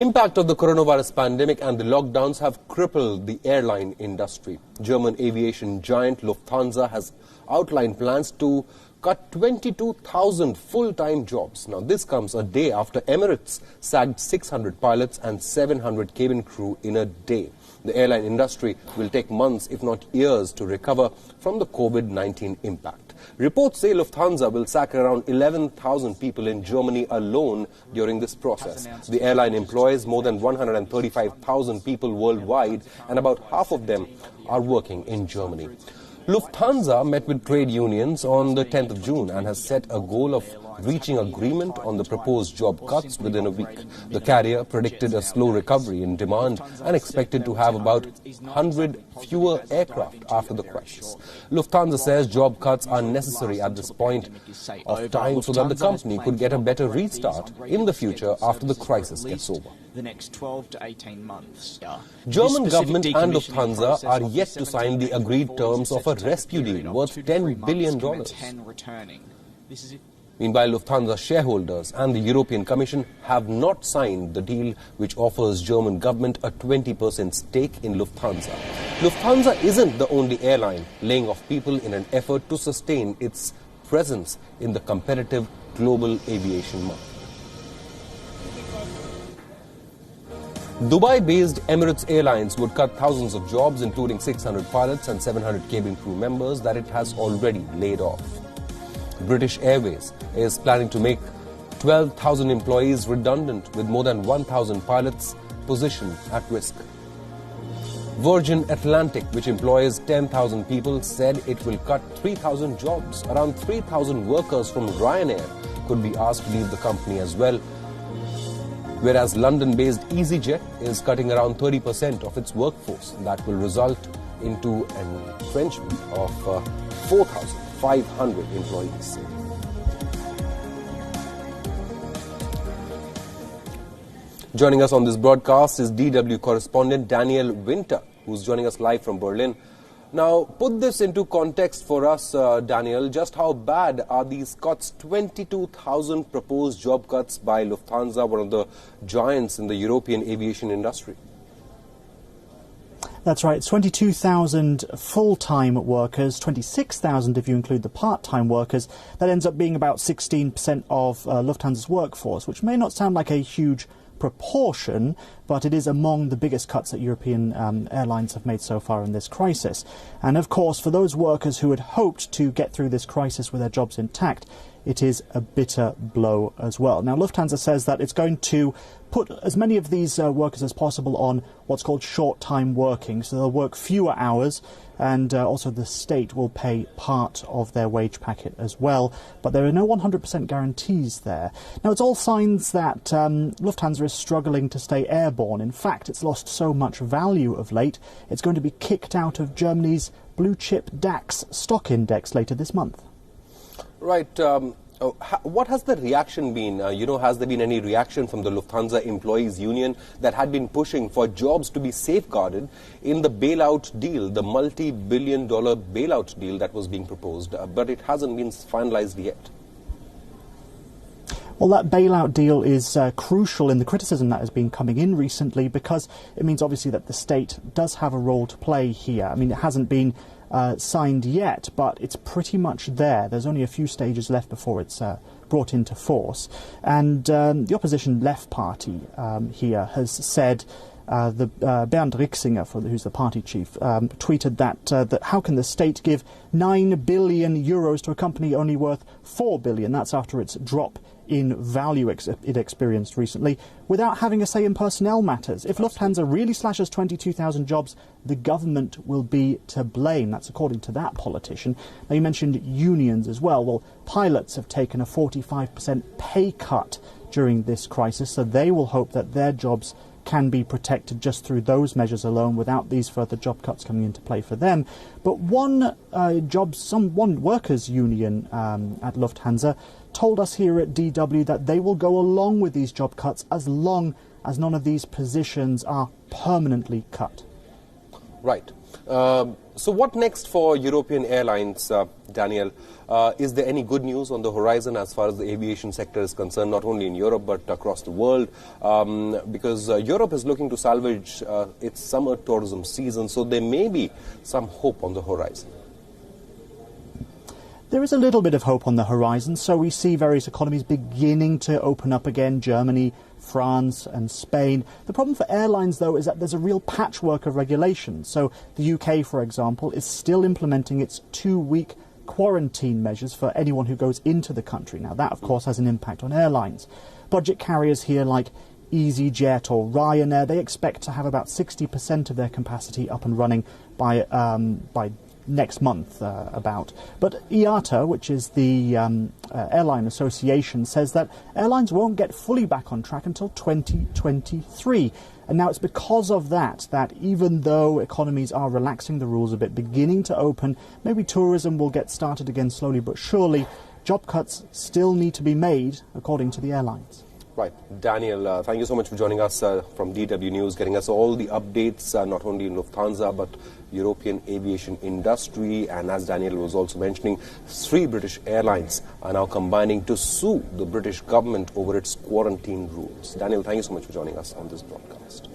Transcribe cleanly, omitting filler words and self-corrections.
Impact of the coronavirus pandemic and the lockdowns have crippled the airline industry. German aviation giant Lufthansa has outlined plans to cut 22,000 full-time jobs. Now, this comes a day after Emirates sacked 600 pilots and 700 cabin crew in a day. The airline industry will take months, if not years, to recover from the COVID-19 impact. Reports say Lufthansa will sack around 11,000 people in Germany alone during this process. The airline employs more than 135,000 people worldwide, and about half of them are working in Germany. Lufthansa met with trade unions on the 10th of June and has set a goal of reaching agreement on the proposed job cuts within a week. The carrier predicted a slow recovery in demand and expected to have about 100 fewer aircraft after the crisis. Lufthansa says job cuts are necessary at this point of time so that the company could get a better restart in the future after the crisis gets over. The next 12 to 18 months. German government and Lufthansa are yet to sign the agreed terms of a rescue deal worth $10 billion. Meanwhile, Lufthansa shareholders and the European Commission have not signed the deal which offers German government a 20% stake in Lufthansa. Lufthansa isn't the only airline laying off people in an effort to sustain its presence in the competitive global aviation market. Dubai-based Emirates Airlines would cut thousands of jobs, including 600 pilots and 700 cabin crew members that it has already laid off. British Airways is planning to make 12,000 employees redundant, with more than 1,000 pilots' position at risk. Virgin Atlantic, which employs 10,000 people, said it will cut 3,000 jobs. Around 3,000 workers from Ryanair could be asked to leave the company as well, whereas London-based EasyJet is cutting around 30% of its workforce. That will result into an entrenchment of 4,500 employees. Joining us on this broadcast is DW correspondent Daniel Winter, who's joining us live from Berlin. Now, put this into context for us, Daniel. Just how bad are these cuts? 22,000 proposed job cuts by Lufthansa, one of the giants in the European aviation industry. That's right. It's 22,000 full-time workers, 26,000 if you include the part-time workers. That ends up being about 16% of Lufthansa's workforce, which may not sound like a huge proportion, but it is among the biggest cuts that European airlines have made so far in this crisis. And of course, for those workers who had hoped to get through this crisis with their jobs intact, it is a bitter blow as well. Now, Lufthansa says that it's going to put as many of these workers as possible on what's called short-time working, so they'll work fewer hours, and also the state will pay part of their wage packet as well, but there are no 100% guarantees there. Now, it's all signs that Lufthansa is struggling to stay airborne. In fact, it's lost so much value of late, it's going to be kicked out of Germany's blue-chip DAX stock index later this month. Right. What has the reaction been? Has there been any reaction from the Lufthansa Employees Union that had been pushing for jobs to be safeguarded in the bailout deal, the multi-billion-dollar bailout deal that was being proposed, but it hasn't been finalized yet? Well, that bailout deal is crucial in the criticism that has been coming in recently, because it means obviously that the state does have a role to play here. I mean, it hasn't been signed yet, but it's pretty much there. There's only a few stages left before it's brought into force. And the opposition Left Party here has said, Bernd Rixinger, who's the party chief, tweeted that how can the state give 9 billion euros to a company only worth 4 billion? That's after its drop in value it experienced recently, without having a say in personnel matters. If Lufthansa really slashes 22,000 jobs, the government will be to blame. That's according to that politician. Now, you mentioned unions as well. Well, pilots have taken a 45% pay cut during this crisis, so they will hope that their jobs can be protected just through those measures alone, without these further job cuts coming into play for them. But one workers' union at Lufthansa told us here at DW that they will go along with these job cuts as long as none of these positions are permanently cut. Right. So what next for European airlines, Daniel? Is there any good news on the horizon as far as the aviation sector is concerned, not only in Europe but across the world? Because Europe is looking to salvage its summer tourism season, so there may be some hope on the horizon. There is a little bit of hope on the horizon, so we see various economies beginning to open up again, Germany, France and Spain. The problem for airlines, though, is that there's a real patchwork of regulations. So the UK, for example, is still implementing its 2-week quarantine measures for anyone who goes into the country. Now, that, of course, has an impact on airlines. Budget carriers here like EasyJet or Ryanair, they expect to have about 60% of their capacity up and running by next month about. But IATA, which is the airline association, says that airlines won't get fully back on track until 2023. And now it's because of that even though economies are relaxing the rules a bit, beginning to open, maybe tourism will get started again slowly but surely, job cuts still need to be made, according to the airlines. Right. Daniel, thank you so much for joining us from DW News, getting us all the updates, not only in Lufthansa, but European aviation industry. And as Daniel was also mentioning, 3 British airlines are now combining to sue the British government over its quarantine rules. Daniel, thank you so much for joining us on this broadcast.